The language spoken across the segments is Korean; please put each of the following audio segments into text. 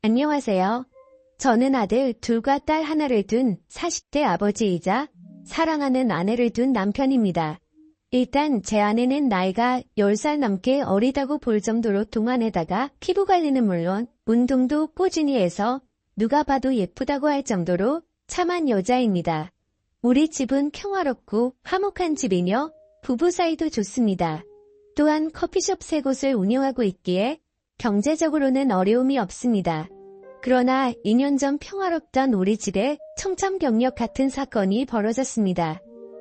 안녕하세요. 저는 아들 둘과 딸 하나를 둔 40대 아버지이자 사랑하는 아내를 둔 남편입니다. 일단 제 아내는 나이가 10살 넘게 어리다고 볼 정도로 동안에다가 피부 관리는 물론 운동도 꾸준히 해서 누가 봐도 예쁘다고 할 정도로 참한 여자입니다. 우리 집은 평화롭고 화목한 집이며 부부 사이도 좋습니다. 또한 커피숍 3곳을 운영하고 있기에 경제적으로는 어려움이 없습니다. 그러나 2년 전 평화롭던 우리 집에 청천벽력 같은 사건이 벌어졌습니다.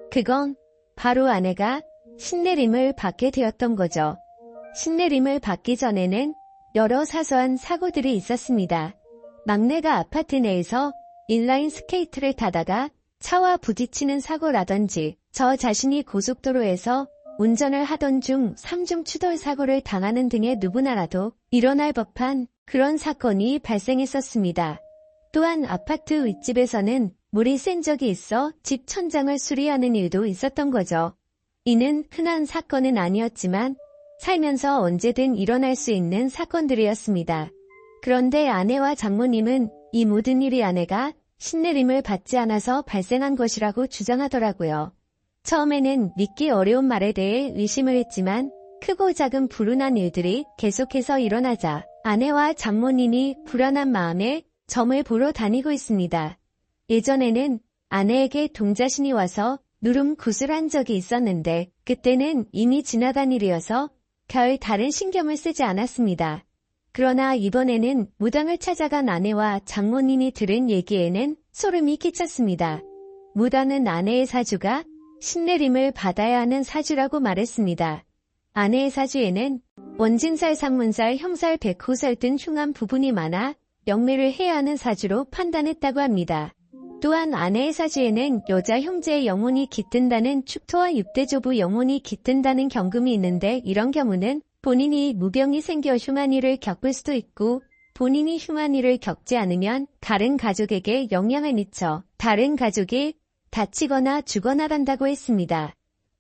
그건 바로 아내가 신내림을 받게 되었던 거죠. 신내림을 받기 전에는 여러 사소한 사고들이 있었습니다. 막내가 아파트 내에서 인라인 스케이트를 타다가 차와 부딪히는 사고라든지 저 자신이 고속도로에서 운전을 하던 중 3중 추돌 사고를 당하는 등의 누구나라도 일어날 법한 그런 사건이 발생했었습니다. 또한 아파트 윗집에서는 물이 샌 적이 있어 집 천장을 수리하는 일도 있었던 거죠. 이는 흔한 사건은 아니었지만 살면서 언제든 일어날 수 있는 사건들이었습니다. 그런데 아내와 장모님은 이 모든 일이 아내가 신내림을 받지 않아서 발생한 것이라고 주장하더라고요. 처음에는 믿기 어려운 말에 대해 의심을 했지만 크고 작은 불운한 일들이 계속해서 일어나자 아내와 장모님이 불안한 마음에 점을 보러 다니고 있습니다. 예전에는 아내에게 동자신이 와서 누름 굿을 한 적이 있었는데 그때는 이미 지나간 일이어서 별 다른 신경을 쓰지 않았습니다. 그러나 이번에는 무당을 찾아간 아내와 장모님이 들은 얘기에는 소름이 끼쳤습니다. 무당은 아내의 사주가 신내림을 받아야 하는 사주라고 말했습니다. 아내의 사주에는 원진살, 상문살, 형살, 백호살 등 흉한 부분이 많아 영매를 해야 하는 사주로 판단했다고 합니다. 또한 아내의 사주에는 여자 형제의 영혼이 깃든다는 축토와 6대조부 영혼이 깃든다는 경금이 있는데 이런 경우는 본인이 무병이 생겨 흉한 일을 겪을 수도 있고 본인이 흉한 일을 겪지 않으면 다른 가족에게 영향을 미쳐 다른 가족이 다치거나 죽어나 한다고 했습니다.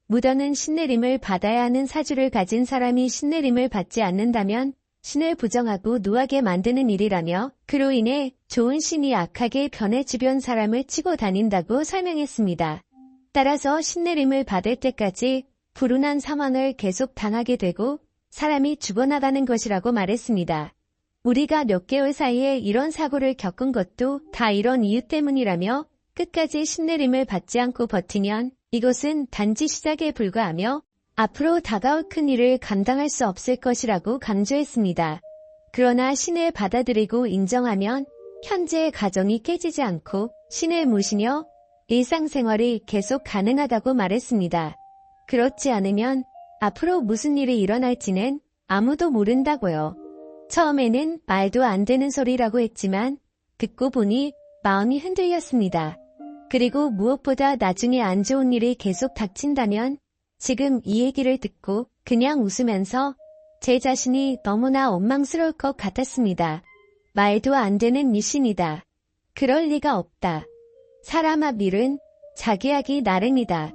무당은 신내림을 받아야 하는 사주를 가진 사람이 신내림을 받지 않는다면 신을 부정하고 노하게 만드는 일이라며 그로 인해 좋은 신이 악하게 변해 주변 사람을 치고 다닌다고 설명했습니다. 따라서 신내림을 받을 때까지 불운한 상황을 계속 당하게 되고 사람이 죽어나가는 것이라고 말했습니다. 우리가 몇 개월 사이에 이런 사고를 겪은 것도 다 이런 이유 때문이라며 끝까지 신내림을 받지 않고 버티면 이것은 단지 시작에 불과하며 앞으로 다가올 큰 일을 감당할 수 없을 것이라고 강조했습니다. 그러나 신을 받아들이고 인정하면 현재의 가정이 깨지지 않고 신을 모시며 일상생활이 계속 가능하다고 말했습니다. 그렇지 않으면 앞으로 무슨 일이 일어날지는 아무도 모른다고요. 처음에는 말도 안 되는 소리라고 했지만 듣고 보니 마음이 흔들렸습니다. 그리고 무엇보다 나중에 안 좋은 일이 계속 닥친다면 지금 이 얘기를 듣고 그냥 웃으면서 제 자신이 너무나 원망스러울 것 같았습니다. 말도 안 되는 미신이다. 그럴 리가 없다. 사람 앞 일은 자기 하기 나름이다.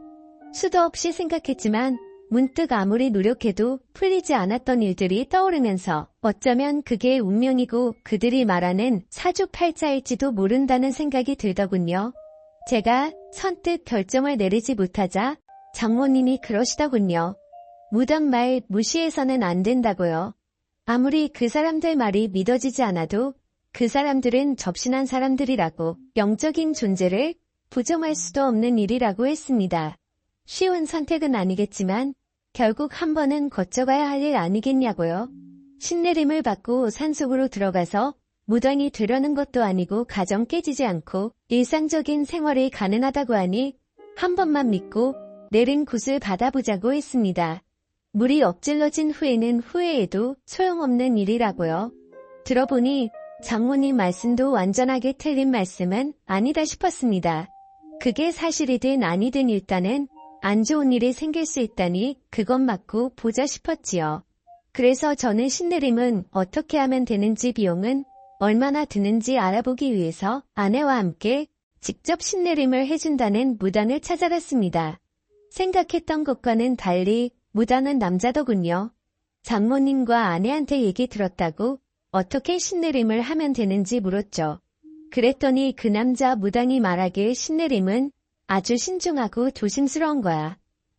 수도 없이 생각했지만 문득 아무리 노력해도 풀리지 않았던 일들이 떠오르면서 어쩌면 그게 운명이고 그들이 말하는 사주팔자일지도 모른다는 생각이 들더군요. 제가 선뜻 결정을 내리지 못하자 장모님이 그러시더군요. 무당 말 무시해서는 안 된다고요. 아무리 그 사람들 말이 믿어지지 않아도 그 사람들은 접신한 사람들이라고 영적인 존재를 부정할 수도 없는 일이라고 했습니다. 쉬운 선택은 아니겠지만 결국 한 번은 거쳐가야 할 일 아니겠냐고요. 신내림을 받고 산속으로 들어가서 무당이 되려는 것도 아니고 가정 깨지지 않고 일상적인 생활이 가능하다고 하니 한 번만 믿고 내린 굿을 받아보자고 했습니다. 물이 엎질러진 후에는 후회해도 소용없는 일이라고요. 들어보니 장모님 말씀도 완전하게 틀린 말씀은 아니다 싶었습니다. 그게 사실이든 아니든 일단은 안 좋은 일이 생길 수 있다니 그것 맞고 보자 싶었지요. 그래서 저는 신내림은 어떻게 하면 되는지 비용은 얼마나 드는지 알아보기 위해서 아내와 함께 직접 신내림을 해준다는 무당을 찾아갔습니다. 생각했던 것과는 달리 무당은 남자더군요. 장모님과 아내한테 얘기 들었다고 어떻게 신내림을 하면 되는지 물었죠. 그랬더니 그 남자 무당이 말하길 신내림은 아주 신중하고 조심스러운 거야.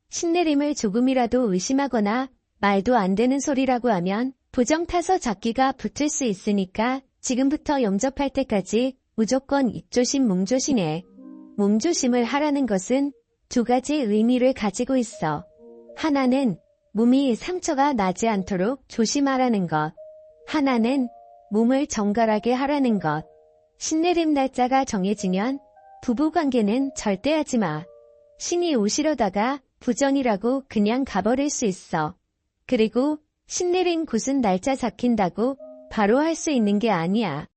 신내림을 조금이라도 의심하거나 말도 안 되는 소리라고 하면 부정 타서 잡기가 붙을 수 있으니까 지금부터 영접할 때까지 무조건 입조심 몸조심해. 몸조심을 하라는 것은 두 가지 의미를 가지고 있어. 하나는 몸이 상처가 나지 않도록 조심하라는 것. 하나는 몸을 정갈하게 하라는 것. 신내림 날짜가 정해지면 부부관계는 절대 하지 마. 신이 오시려다가 부정이라고 그냥 가버릴 수 있어. 그리고 신내림 굿은 날짜 잡힌다고 바로 할 수 있는 게 아니야.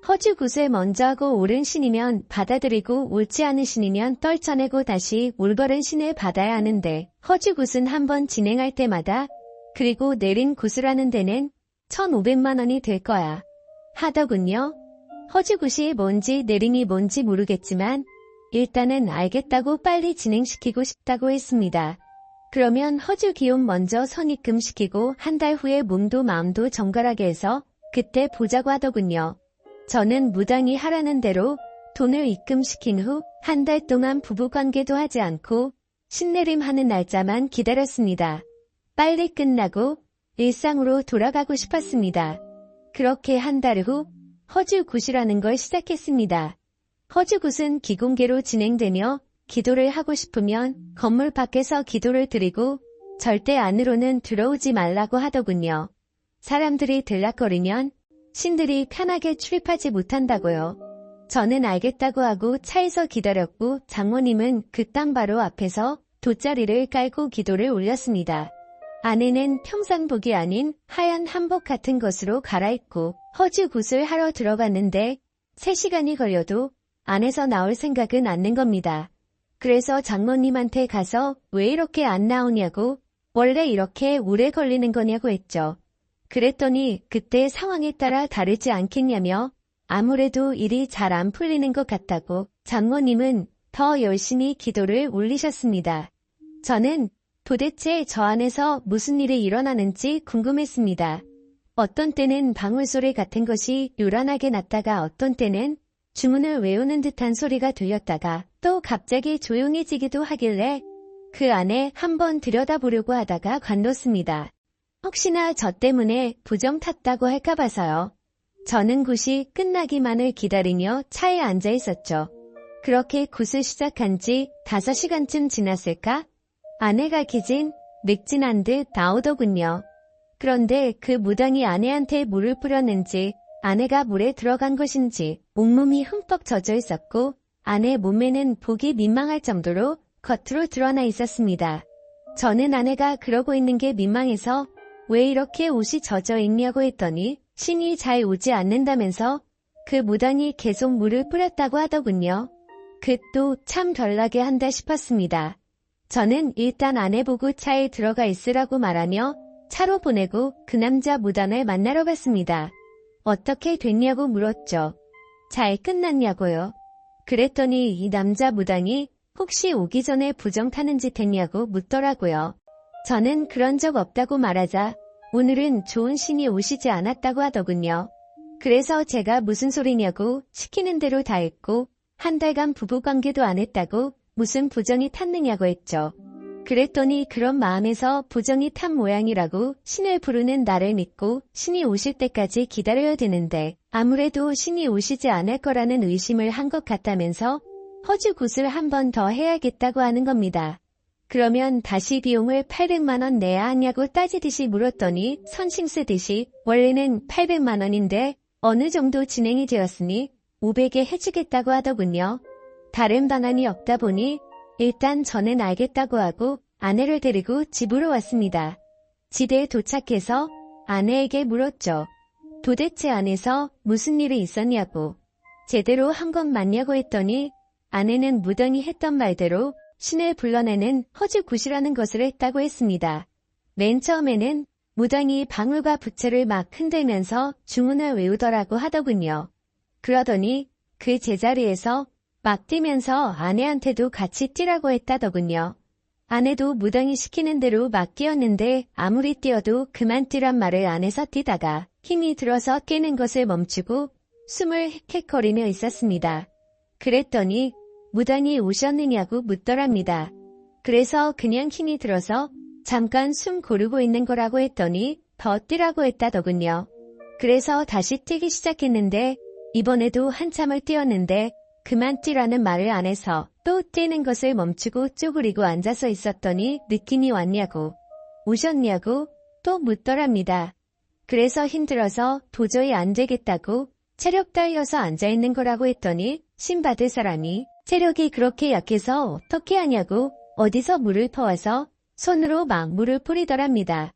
허주 굿을 먼저 하고 옳은 신이면 받아들이고 옳지 않은 신이면 떨쳐내고 다시 올바른 신을 받아야 하는데 허주 굿은 한번 진행할 때마다 그리고 내린 굿을 하는 데는 1,500만 원이 될 거야. 하더군요. 허주 굿이 뭔지 내림이 뭔지 모르겠지만 일단은 알겠다고 빨리 진행시키고 싶다고 했습니다. 그러면 허주 기혼 먼저 선입금시키고 한 달 후에 몸도 마음도 정갈하게 해서 그때 보자고 하더군요. 저는 무당이 하라는 대로 돈을 입금시킨 후 한 달 동안 부부관계도 하지 않고 신내림 하는 날짜만 기다렸습니다. 빨리 끝나고 일상으로 돌아가고 싶었습니다. 그렇게 한 달 후 허주굿이라는 걸 시작했습니다. 허주굿은 기공개로 진행되며 기도를 하고 싶으면 건물 밖에서 기도를 드리고 절대 안으로는 들어오지 말라고 하더군요. 사람들이 들락거리면 신들이 편하게 출입하지 못한다고요. 저는 알겠다고 하고 차에서 기다렸고 장모님은 그 땅 바로 앞에서 돗자리를 깔고 기도를 올렸습니다. 아내는 평상복이 아닌 하얀 한복 같은 것으로 갈아입고 허주굿을 하러 들어갔는데 3시간이 걸려도 안에서 나올 생각은 않는 겁니다. 그래서 장모님한테 가서 왜 이렇게 안 나오냐고 원래 이렇게 오래 걸리는 거냐고 했죠. 그랬더니 그때 상황에 따라 다르지 않겠냐며 아무래도 일이 잘 안 풀리는 것 같다고 장모님은 더 열심히 기도를 올리셨습니다. 저는 도대체 저 안에서 무슨 일이 일어나는지 궁금했습니다. 어떤 때는 방울소리 같은 것이 요란하게 났다가 어떤 때는 주문을 외우는 듯한 소리가 들렸다가 또 갑자기 조용해지기도 하길래 그 안에 한번 들여다보려고 하다가 관뒀습니다. 혹시나 저 때문에 부정 탔다고 할까 봐서요. 저는 굿이 끝나기만을 기다리며 차에 앉아 있었죠. 그렇게 굿을 시작한 지 5시간쯤 지났을까? 아내가 기진 늑진한 듯 나오더군요. 그런데 그 무당이 아내한테 물을 뿌렸는지 아내가 물에 들어간 것인지 온몸이 흠뻑 젖어 있었고 아내 몸에는 보기 민망할 정도로 겉으로 드러나 있었습니다. 저는 아내가 그러고 있는 게 민망해서 왜 이렇게 옷이 젖어 있냐고 했더니 신이 잘 오지 않는다면서 그 무당이 계속 물을 뿌렸다고 하더군요. 그 또 참 덜나게 한다 싶었습니다. 저는 일단 아내 보고 차에 들어가 있으라고 말하며 차로 보내고 그 남자 무당을 만나러 갔습니다. 어떻게 됐냐고 물었죠. 잘 끝났냐고요. 그랬더니 이 남자 무당이 혹시 오기 전에 부정 타는 짓 했냐고 묻더라고요. 저는 그런 적 없다고 말하자 오늘은 좋은 신이 오시지 않았다고 하더군요. 그래서 제가 무슨 소리냐고 시키는 대로 다 했고 한 달간 부부관계도 안 했다고 무슨 부정이 탔느냐고 했죠. 그랬더니 그런 마음에서 부정이 탄 모양이라고 신을 부르는 나를 믿고 신이 오실 때까지 기다려야 되는데 아무래도 신이 오시지 않을 거라는 의심을 한 것 같다면서 허주굿을 한 번 더 해야겠다고 하는 겁니다. 그러면 다시 비용을 800만 원 내야 하냐고 따지듯이 물었더니 선심 쓰듯이 원래는 800만 원인데 어느 정도 진행이 되었으니 500에 해주겠다고 하더군요. 다른 방안이 없다 보니 일단 저는 알겠다고 하고 아내를 데리고 집으로 왔습니다. 집에 도착해서 아내에게 물었죠. 도대체 안에서 무슨 일이 있었냐고. 제대로 한 건 맞냐고 했더니 아내는 무당이 했던 말대로 신을 불러내는 허주굿이라는 것을 했다고 했습니다. 맨 처음에는 무당이 방울과 부채를 막 흔들면서 주문을 외우더라고 하더군요. 그러더니 그 제자리에서 막 뛰면서 아내한테도 같이 뛰라고 했다더군요. 아내도 무당이 시키는 대로 막 뛰었는데 아무리 뛰어도 그만 뛰란 말을 안 해서 뛰다가 힘이 들어서 뛰는 것을 멈추고 숨을 헥헥거리며 있었습니다. 그랬더니 무당이 오셨느냐고 묻더랍니다. 그래서 그냥 힘이 들어서 잠깐 숨 고르고 있는 거라고 했더니 더 뛰라고 했다더군요. 그래서 다시 뛰기 시작했는데 이번에도 한참을 뛰었는데 그만 뛰라는 말을 안 해서 또 뛰는 것을 멈추고 쪼그리고 앉아서 있었더니 느낌이 왔냐고 오셨냐고 또 묻더랍니다. 그래서 힘들어서 도저히 안 되겠다고 체력 딸려서 앉아있는 거라고 했더니 신 받을 사람이 체력이 그렇게 약해서 어떻게 하냐고 어디서 물을 퍼와서 손으로 막 물을 뿌리더랍니다.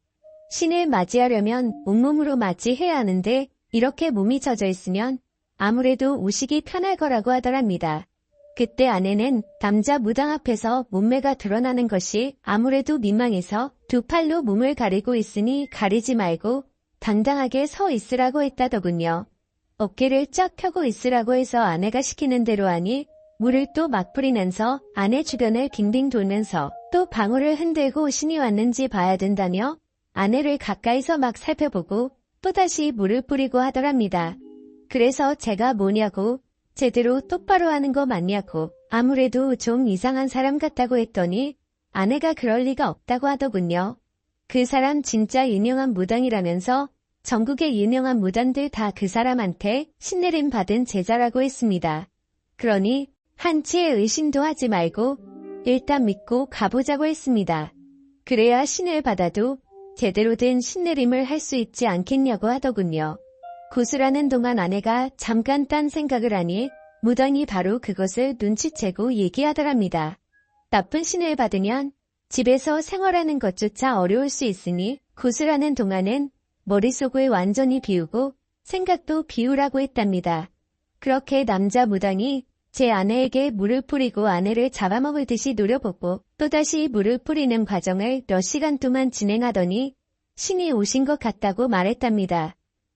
신을 맞이하려면 온몸으로 맞이해야 하는데 이렇게 몸이 젖어 있으면 아무래도 오시기 편할 거라고 하더랍니다. 그때 아내는 남자 무당 앞에서 몸매가 드러나는 것이 아무래도 민망해서 두 팔로 몸을 가리고 있으니 가리지 말고 당당하게 서 있으라고 했다더군요. 어깨를 쫙 펴고 있으라고 해서 아내가 시키는 대로 하니 물을 또 막 뿌리면서 아내 주변을 빙빙 돌면서 또 방울을 흔들고 신이 왔는지 봐야 된다며 아내를 가까이서 막 살펴보고 또다시 물을 뿌리고 하더랍니다. 그래서 제가 뭐냐고 제대로 똑바로 하는 거 맞냐고 아무래도 좀 이상한 사람 같다고 했더니 아내가 그럴 리가 없다고 하더군요. 그 사람 진짜 유명한 무당이라면서 전국의 유명한 무당들 다 그 사람한테 신내림 받은 제자라고 했습니다. 그러니 한치의 의심도 하지 말고 일단 믿고 가보자고 했습니다. 그래야 신을 받아도 제대로 된 신내림을 할 수 있지 않겠냐고 하더군요. 구슬하는 동안 아내가 잠깐 딴 생각을 하니 무당이 바로 그것을 눈치채고 얘기하더랍니다. 나쁜 신을 받으면 집에서 생활하는 것조차 어려울 수 있으니 구슬하는 동안은 머릿속을 완전히 비우고 생각도 비우라고 했답니다. 그렇게 남자 무당이 제 아내에게 물을 뿌리고 아내를 잡아먹을 듯이 노려보고 또다시 물을 뿌리는 과정을 몇 시간 동안 진행하더니 신이 오신 것 같다고 말했답니다.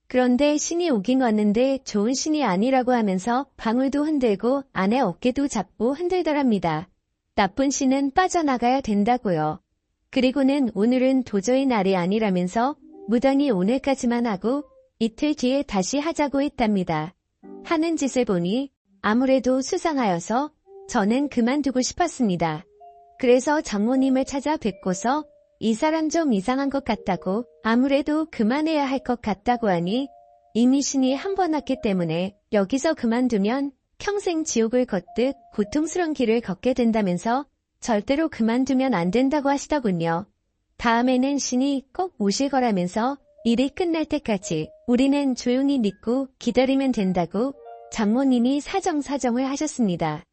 그런데 신이 오긴 왔는데 좋은 신이 아니라고 하면서 방울도 흔들고 아내 어깨도 잡고 흔들더랍니다. 나쁜 신은 빠져나가야 된다고요. 그리고는 오늘은 도저히 날이 아니라면서 무당이 오늘까지만 하고 이틀 뒤에 다시 하자고 했답니다. 하는 짓을 보니 아무래도 수상하여서 저는 그만두고 싶었습니다. 그래서 장모님을 찾아 뵙고서 이 사람 좀 이상한 것 같다고 아무래도 그만해야 할 것 같다고 하니 이미 신이 한 번 왔기 때문에 여기서 그만두면 평생 지옥을 걷듯 고통스러운 길을 걷게 된다면서 절대로 그만두면 안 된다고 하시더군요. 다음에는 신이 꼭 오실 거라면서 일이 끝날 때까지 우리는 조용히 믿고 기다리면 된다고 장모님이 사정사정을 하셨습니다.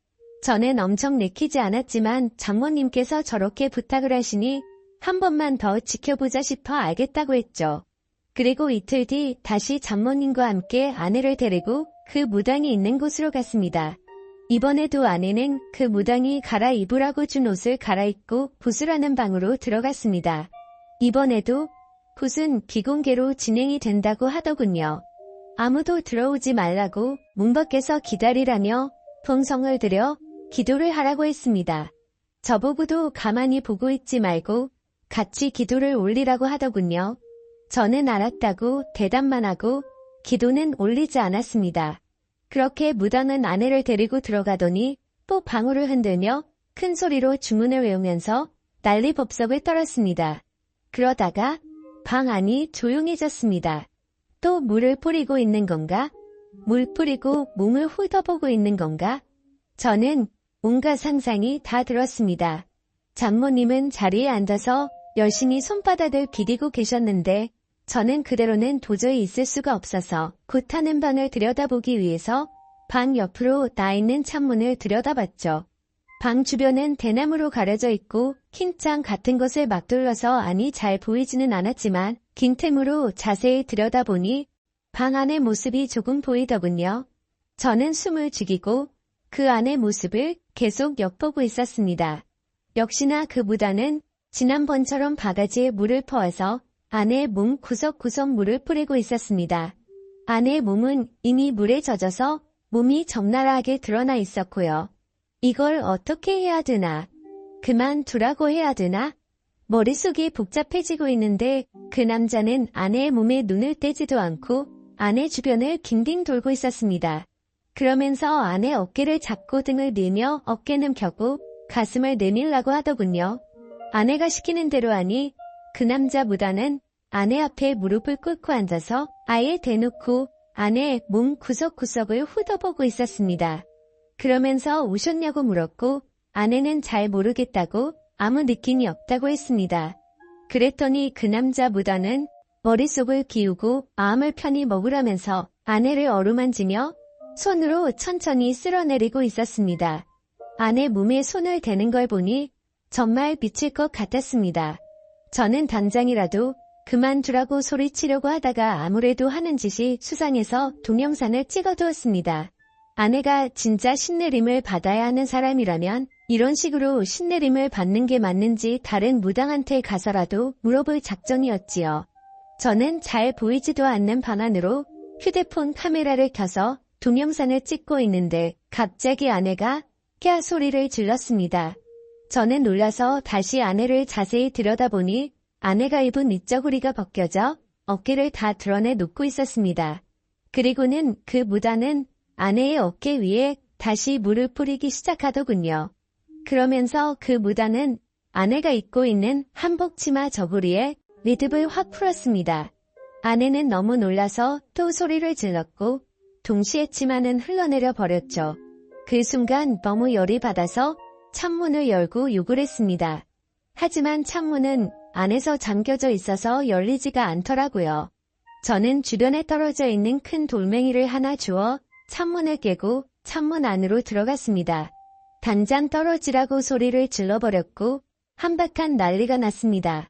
저는 엄청 내키지 않았지만 장모님께서 저렇게 부탁을 하시니 한 번만 더 지켜보자 싶어 알겠다고 했죠. 그리고 이틀 뒤 다시 장모님과 함께 아내를 데리고 그 무당이 있는 곳으로 갔습니다. 이번에도 아내는 그 무당이 갈아입으라고 준 옷을 갈아입고 붓을하는 방으로 들어갔습니다. 이번에도 붓은 비공개로 진행이 된다고 하더군요. 아무도 들어오지 말라고 문 밖에서 기다리라며 동성을 들여 기도를 하라고 했습니다. 저보고도 가만히 보고 있지 말고 같이 기도를 올리라고 하더군요. 저는 알았다고 대답만 하고 기도는 올리지 않았습니다. 그렇게 무당은 아내를 데리고 들어가더니 또 방울을 흔들며 큰 소리로 주문을 외우면서 난리법석을 떨었습니다. 그러다가 방 안이 조용해졌습니다. 또 물을 뿌리고 있는 건가? 물 뿌리고 몸을 훑어보고 있는 건가? 저는 온갖 상상이 다 들었습니다. 장모님은 자리에 앉아서 열심히 손바닥을 비비고 계셨는데 저는 그대로는 도저히 있을 수가 없어서 굿하는 방을 들여다보기 위해서 방 옆으로 나 있는 창문을 들여다봤죠. 방 주변은 대나무로 가려져 있고 흰 창 같은 것을 막 둘러서 안이 잘 보이지는 않았지만 긴 템으로 자세히 들여다보니 방 안의 모습이 조금 보이더군요. 저는 숨을 죽이고 그 안의 모습을 계속 엿보고 있었습니다. 역시나 그 무당은 지난번처럼 바가지에 물을 퍼와서 아내의 몸 구석구석 물을 뿌리고 있었습니다. 아내의 몸은 이미 물에 젖어서 몸이 적나라하게 드러나 있었고요. 이걸 어떻게 해야 되나? 그만두라고 해야 되나? 머릿속이 복잡해지고 있는데 그 남자는 아내의 몸에 눈을 떼지도 않고 아내 주변을 빙빙 돌고 있었습니다. 그러면서 아내 어깨를 잡고 등을 밀며 어깨는 펴고 가슴을 내밀라고 하더군요. 아내가 시키는 대로 하니 그 남자 무단은 아내 앞에 무릎을 꿇고 앉아서 아예 대놓고 아내의 몸 구석구석을 훑어보고 있었습니다. 그러면서 오셨냐고 물었고 아내는 잘 모르겠다고 아무 느낌이 없다고 했습니다. 그랬더니 그 남자 무단은 머릿속을 기우고 마음을 편히 먹으라면서 아내를 어루만지며 손으로 천천히 쓸어내리고 있었습니다. 아내 몸에 손을 대는 걸 보니 정말 미칠 것 같았습니다. 저는 당장이라도 그만두라고 소리치려고 하다가 아무래도 하는 짓이 수상해서 동영상을 찍어두었습니다. 아내가 진짜 신내림을 받아야 하는 사람이라면 이런 식으로 신내림을 받는 게 맞는지 다른 무당한테 가서라도 물어볼 작정이었지요. 저는 잘 보이지도 않는 방안으로 휴대폰 카메라를 켜서 동영상을 찍고 있는데 갑자기 아내가 꺄 소리를 질렀습니다. 저는 놀라서 다시 아내를 자세히 들여다보니 아내가 입은 윗저고리가 벗겨져 어깨를 다 드러내 놓고 있었습니다. 그리고는 그 무단은 아내의 어깨 위에 다시 물을 뿌리기 시작하더군요. 그러면서 그 무단은 아내가 입고 있는 한복 치마 저고리에 리듭을 확 풀었습니다. 아내는 너무 놀라서 또 소리를 질렀고 동시에 치마는 흘러내려 버렸죠. 그 순간 너무 열이 받아서 창문을 열고 욕을 했습니다. 하지만 창문은 안에서 잠겨져 있어서 열리지가 않더라고요. 저는 주변에 떨어져 있는 큰 돌멩이를 하나 주워 창문을 깨고 창문 안으로 들어갔습니다. 당장 떨어지라고 소리를 질러버렸고 한바탕 난리가 났습니다.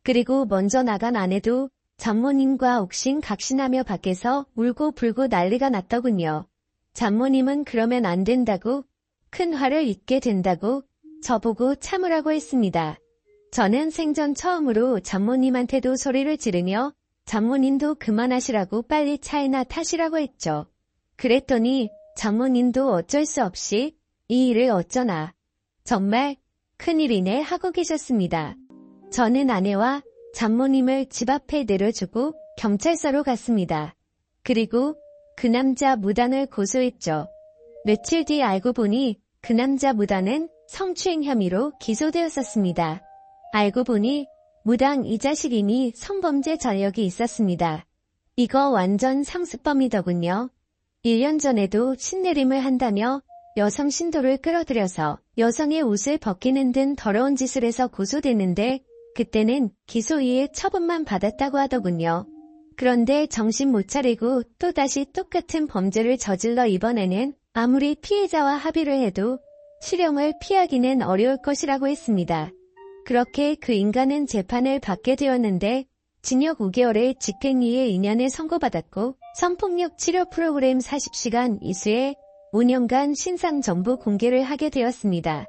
그리고 먼저 나간 아내도 장모님과 옥신각신하며 밖에서 울고 불고 난리가 났더군요. 장모님은 그러면 안 된다고 큰 화를 입게 된다고 저보고 참으라고 했습니다. 저는 생전 처음으로 장모님한테도 소리를 지르며 장모님도 그만하시라고 빨리 차이나 타시라고 했죠. 그랬더니 장모님도 어쩔 수 없이 이 일을 어쩌나 정말 큰일이네 하고 계셨습니다. 저는 아내와 장모님을 집 앞에 내려주고 경찰서로 갔습니다. 그리고 그 남자 무단을 고소했죠. 며칠 뒤 알고 보니 그 남자 무단은 성추행 혐의로 기소되었었습니다. 알고 보니 무당 이 자식 이미 성범죄 전력이 있었습니다. 이거 완전 상습범이더군요. 1년 전에도 신내림을 한다며 여성 신도를 끌어들여서 여성의 옷을 벗기는 등 더러운 짓을 해서 고소됐는데 그때는 기소유예 처분만 받았다고 하더군요. 그런데 정신 못 차리고 또다시 똑같은 범죄를 저질러 이번에는 아무리 피해자와 합의를 해도 실형을 피하기는 어려울 것이라고 했습니다. 그렇게 그 인간은 재판을 받게 되었는데 징역 5개월에 집행유예 2년을 선고받았고 성폭력 치료 프로그램 40시간 이수에 5년간 신상 정보 공개를 하게 되었습니다.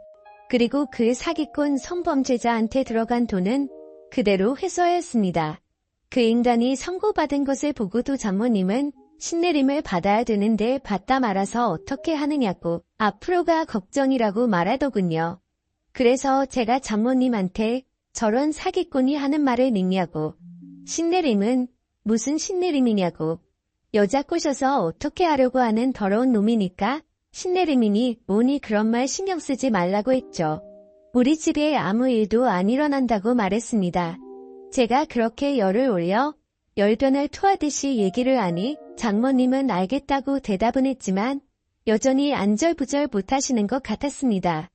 그리고 그 사기꾼 성범죄자한테 들어간 돈은 그대로 회수하였습니다. 그 인간이 선고받은 것을 보고도 장모님은 신내림을 받아야 되는데 받다 말아서 어떻게 하느냐고 앞으로가 걱정이라고 말하더군요. 그래서 제가 장모님한테 저런 사기꾼이 하는 말을 믿냐고 신내림은 무슨 신내림이냐고 여자 꼬셔서 어떻게 하려고 하는 더러운 놈이니까 신내림이니 뭐니 그런 말 신경 쓰지 말라고 했죠. 우리 집에 아무 일도 안 일어난다고 말했습니다. 제가 그렇게 열을 올려 열변을 토하듯이 얘기를 하니 장모님은 알겠다고 대답은 했지만 여전히 안절부절 못하시는 것 같았습니다.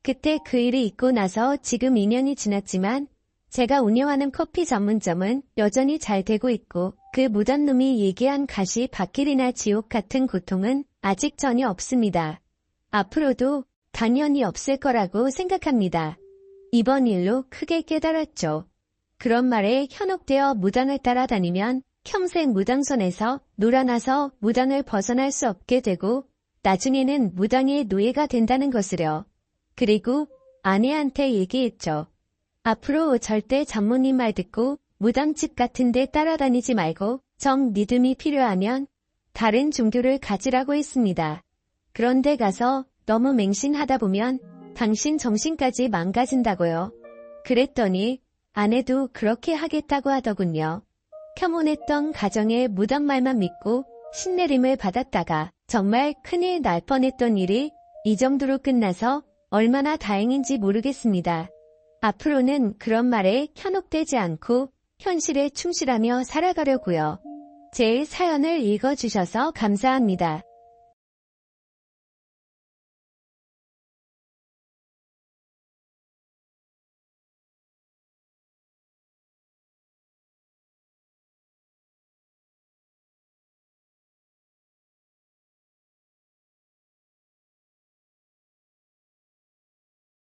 그때 그 일이 있고 나서 지금 2년이 지났지만 제가 운영하는 커피 전문점은 여전히 잘 되고 있고 그 무단 놈이 얘기한 가시 밭길이나 지옥 같은 고통은 아직 전혀 없습니다. 앞으로도 당연히 없을 거라고 생각합니다. 이번 일로 크게 깨달았죠. 그런 말에 현혹되어 무당을 따라다니면 평생 무당선에서 놀아나서 무당을 벗어날 수 없게 되고 나중에는 무당의 노예가 된다는 것을요. 그리고 아내한테 얘기했죠. 앞으로 절대 장모님 말 듣고 무당집 같은 데 따라다니지 말고 정 믿음이 필요하면 다른 종교를 가지라고 했습니다. 그런데 가서 너무 맹신하다 보면 당신 정신까지 망가진다고요. 그랬더니 아내도 그렇게 하겠다고 하더군요. 혐오했던 가정의 무덤 말만 믿고 신내림을 받았다가 정말 큰일 날 뻔했던 일이 이 정도로 끝나서 얼마나 다행인지 모르겠습니다. 앞으로는 그런 말에 현혹되지 않고 현실에 충실하며 살아가려고요. 제 사연을 읽어주셔서 감사합니다.